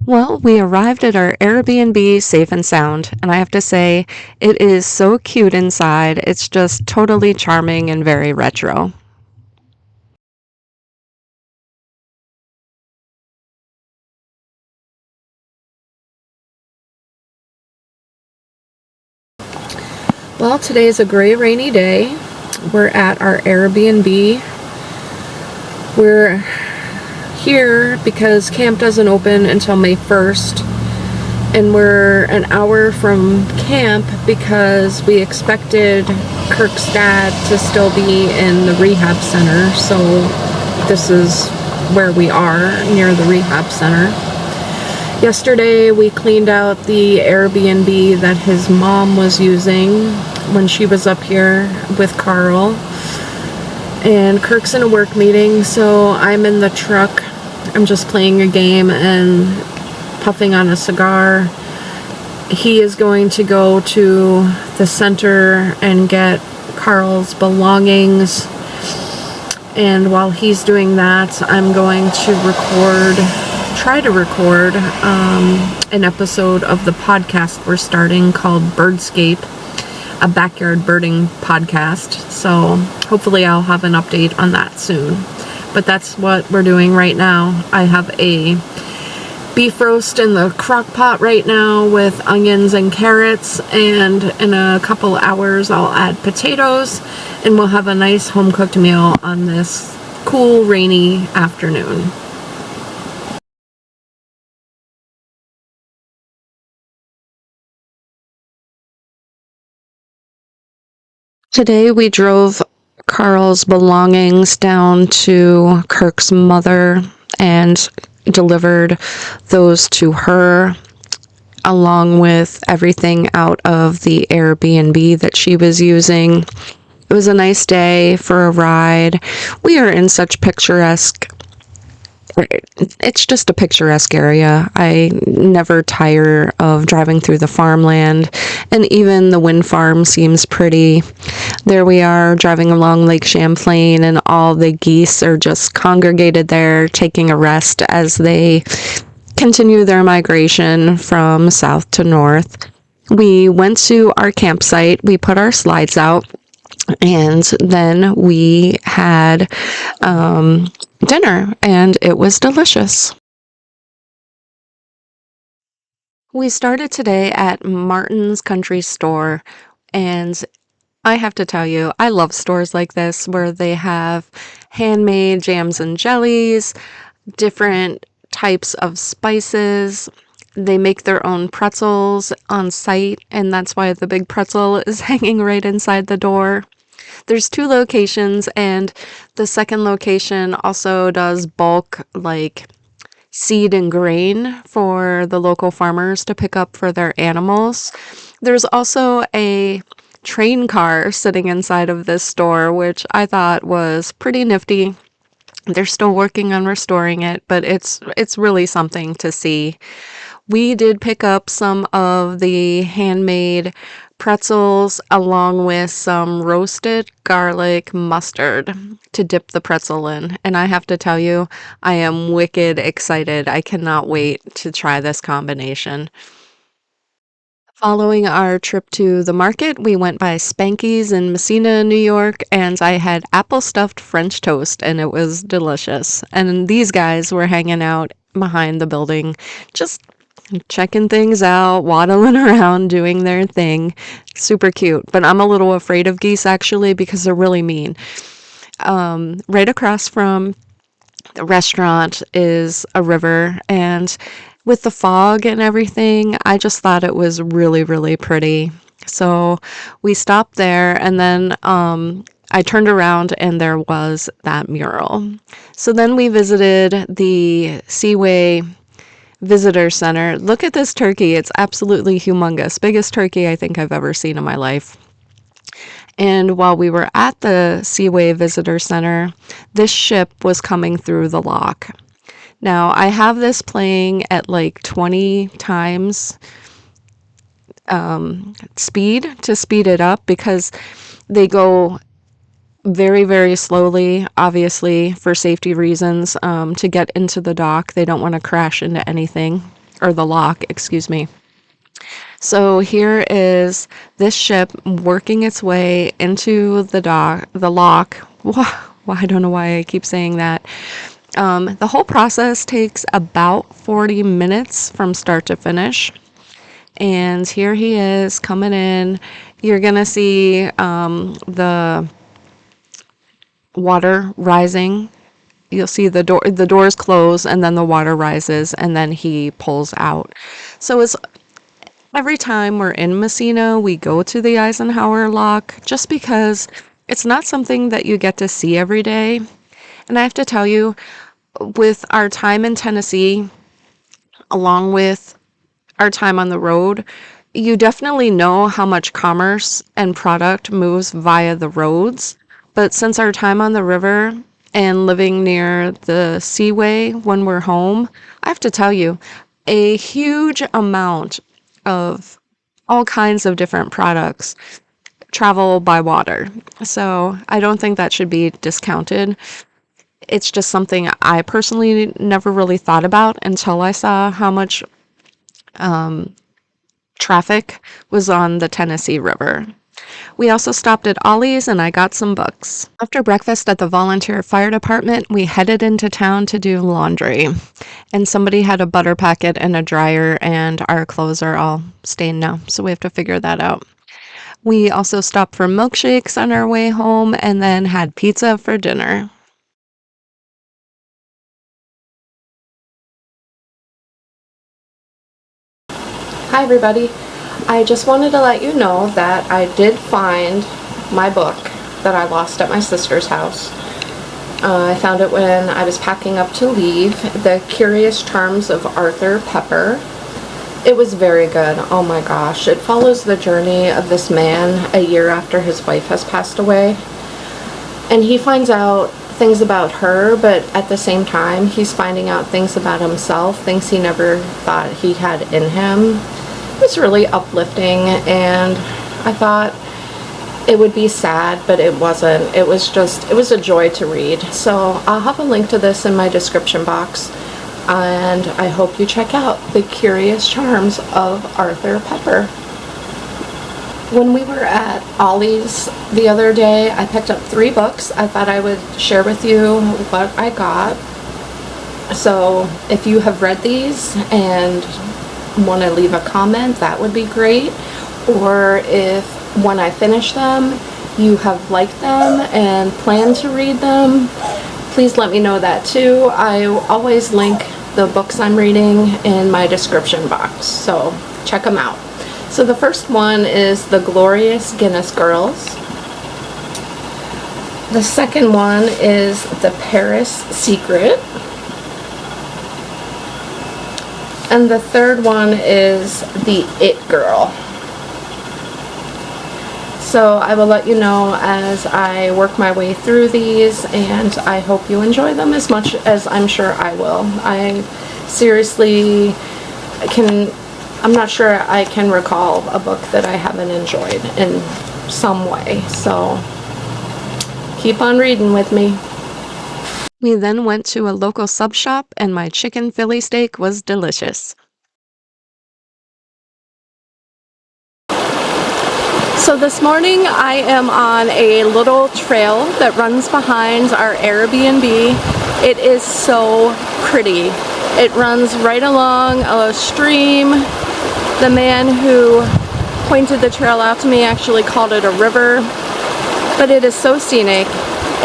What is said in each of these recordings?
Well, we arrived at our Airbnb safe and sound, and I have to say, it is so cute inside. It's just totally charming and very retro. Well, today is a gray, rainy day. We're at our Airbnb. We're here because camp doesn't open until May 1st, and we're an hour from camp because we expected Kirk's dad to still be in the rehab center, so this is where we are, near the rehab center. Yesterday we cleaned out the Airbnb that his mom was using when she was up here with Carl, and Kirk's in a work meeting, so I'm in the truck. I'm just playing a game and puffing on a cigar. He is going to go to the center and get Carl's belongings, and while he's doing that, I'm going to try to record an episode of the podcast we're starting called Birdscape, a backyard birding podcast. So hopefully I'll have an update on that soon. But that's what we're doing right now. I have a beef roast in the crock pot right now with onions and carrots, and in a couple hours I'll add potatoes, and we'll have a nice home cooked meal on this cool rainy afternoon. Today we drove Carl's belongings down to Kirk's mother and delivered those to her, along with everything out of the Airbnb that she was using. It was a nice day for a ride. We are in such picturesque, it's just a picturesque area. I never tire of driving through the farmland, and even the wind farm seems pretty. There we are driving along Lake Champlain, and all the geese are just congregated there taking a rest as they continue their migration from south to north. We went to our campsite, we put our slides out, and then we had dinner, and it was delicious. We started today at Martin's Country Store, and I have to tell you, I love stores like this where they have handmade jams and jellies, different types of spices. They make their own pretzels on site, and that's why the big pretzel is hanging right inside the door. There's two locations, and the second location also does bulk, like seed and grain for the local farmers to pick up for their animals. There's also a train car sitting inside of this store, which I thought was pretty nifty. They're still working on restoring it, but it's really something to see. We did pick up some of the handmade pretzels along with some roasted garlic mustard to dip the pretzel in. And I have to tell you, I am wicked excited. I cannot wait to try this combination. Following our trip to the market, we went by Spanky's in Messina, New York, and I had apple stuffed French toast, and it was delicious. And these guys were hanging out behind the building, just checking things out, waddling around, doing their thing. Super cute. But I'm a little afraid of geese actually because they're really mean. Right across from the restaurant is a river, and with the fog and everything, I just thought it was really, really pretty. So we stopped there, and then I turned around and there was that mural. So then we visited the Seaway Visitor Center. Look at this turkey. It's absolutely humongous. Biggest turkey I think I've ever seen in my life. And while we were at the Seaway Visitor Center, this ship was coming through the lock. Now, I have this playing at like 20 times speed to speed it up because they go very, very slowly, obviously, for safety reasons, to get into the dock. They don't want to crash into anything. or the lock, excuse me. So here is this ship working its way into the lock. Well, I don't know why I keep saying that. The whole process takes about 40 minutes from start to finish. And here he is coming in. You're going to see the water rising. You'll see the doors close, and then the water rises, and then he pulls out. So it's every time we're in Messina, we go to the Eisenhower Lock just because it's not something that you get to see every day. And I have to tell you, with our time in Tennessee, along with our time on the road, you definitely know how much commerce and product moves via the roads. But since our time on the river and living near the Seaway when we're home, I have to tell you, a huge amount of all kinds of different products travel by water. So I don't think that should be discounted. It's just something I personally never really thought about until I saw how much traffic was on the Tennessee River. We also stopped at Ollie's and I got some books. After breakfast at the volunteer fire department, we headed into town to do laundry. And somebody had a butter packet and a dryer, and our clothes are all stained now, so we have to figure that out. We also stopped for milkshakes on our way home and then had pizza for dinner. Hi everybody. I just wanted to let you know that I did find my book that I lost at my sister's house. I found it when I was packing up to leave, The Curious Charms of Arthur Pepper. It was very good. Oh my gosh. It follows the journey of this man a year after his wife has passed away. And he finds out things about her, but at the same time, he's finding out things about himself, things he never thought he had in him. It was really uplifting, and I thought it would be sad, but it wasn't. It was a joy to read. So I'll have a link to this in my description box, and I hope you check out The Curious Charms of Arthur Pepper. When we were at Ollie's the other day, I picked up 3 books. I thought I would share with you what I got. So if you have read these and want to leave a comment, that would be great. Or if when I finish them you have liked them and plan to read them, please let me know that too. I always link the books I'm reading in my description box, so check them out. So the first one is The Glorious Guinness Girls. The second one is The Paris Secret. And the third one is The It Girl. So I will let you know as I work my way through these, and I hope you enjoy them as much as I'm sure I will. I seriously I'm not sure I can recall a book that I haven't enjoyed in some way. So keep on reading with me. We then went to a local sub shop, and my chicken Philly steak was delicious. So this morning I am on a little trail that runs behind our Airbnb. It is so pretty. It runs right along a stream. The man who pointed the trail out to me actually called it a river, but it is so scenic.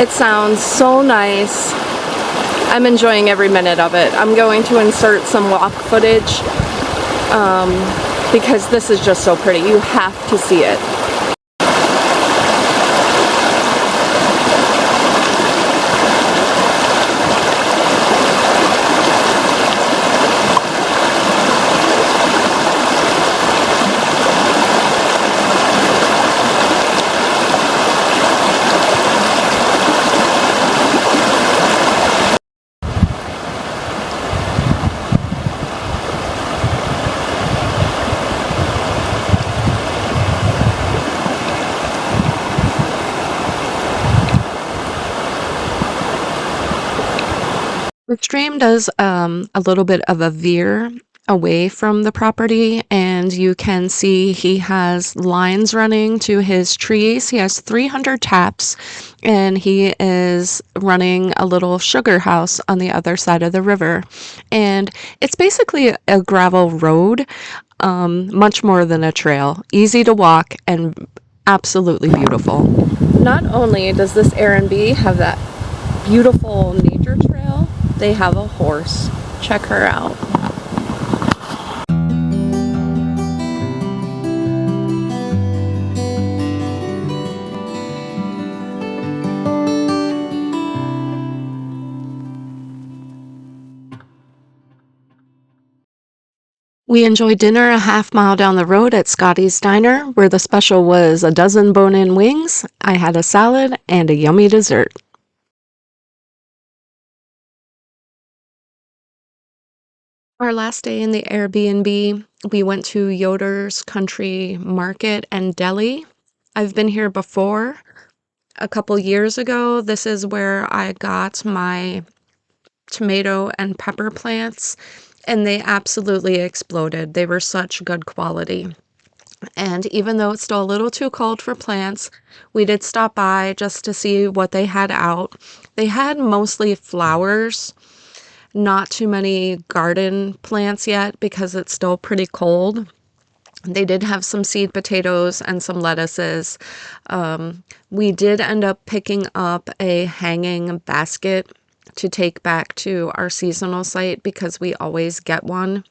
It sounds so nice. I'm enjoying every minute of it. I'm going to insert some walk footage because this is just so pretty. You have to see it. The stream does a little bit of a veer away from the property, and you can see he has lines running to his trees. He has 300 taps, and he is running a little sugar house on the other side of the river. And it's basically a gravel road, much more than a trail. Easy to walk and absolutely beautiful. Not only does this Airbnb have that beautiful nature trail, they have a horse. Check her out. We enjoyed dinner a half-mile down the road at Scotty's Diner, where the special was a dozen bone-in wings. I had a salad and a yummy dessert. Our last day in the Airbnb, we went to Yoder's Country Market and Deli. I've been here before. A couple years ago, this is where I got my tomato and pepper plants, and they absolutely exploded. They were such good quality. And even though it's still a little too cold for plants, we did stop by just to see what they had out. They had mostly flowers, not too many garden plants yet because it's still pretty cold. They did have some seed potatoes and some lettuces. We did end up picking up a hanging basket to take back to our seasonal site because we always get one.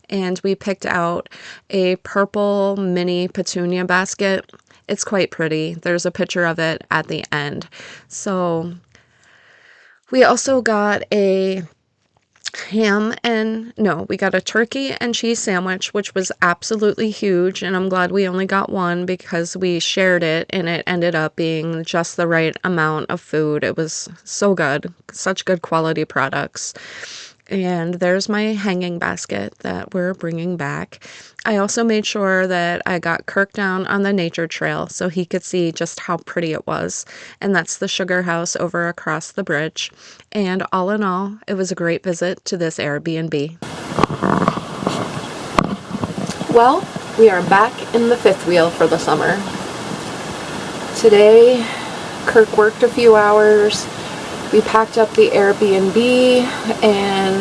And we picked out a purple mini petunia basket. It's quite pretty. There's a picture of it at the end. So we also got we got a turkey and cheese sandwich, which was absolutely huge. And I'm glad we only got one because we shared it and it ended up being just the right amount of food. It was so good, such good quality products. And there's my hanging basket that we're bringing back. I also made sure that I got Kirk down on the nature trail so he could see just how pretty it was. And that's the sugar house over across the bridge. And all in all, it was a great visit to this Airbnb. Well, we are back in the fifth wheel for the summer. Today, Kirk worked a few hours. We packed up the Airbnb and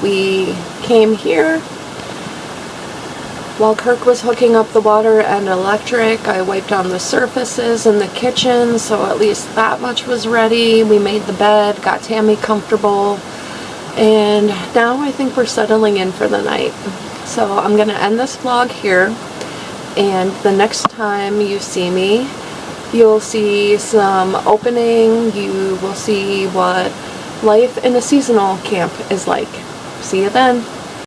we came here. While Kirk was hooking up the water and electric, I wiped down the surfaces in the kitchen, so at least that much was ready. We made the bed, got Tammy comfortable, and now I think we're settling in for the night. So I'm gonna end this vlog here, and the next time you see me, you'll see some opening, you will see what life in a seasonal camp is like. See you then.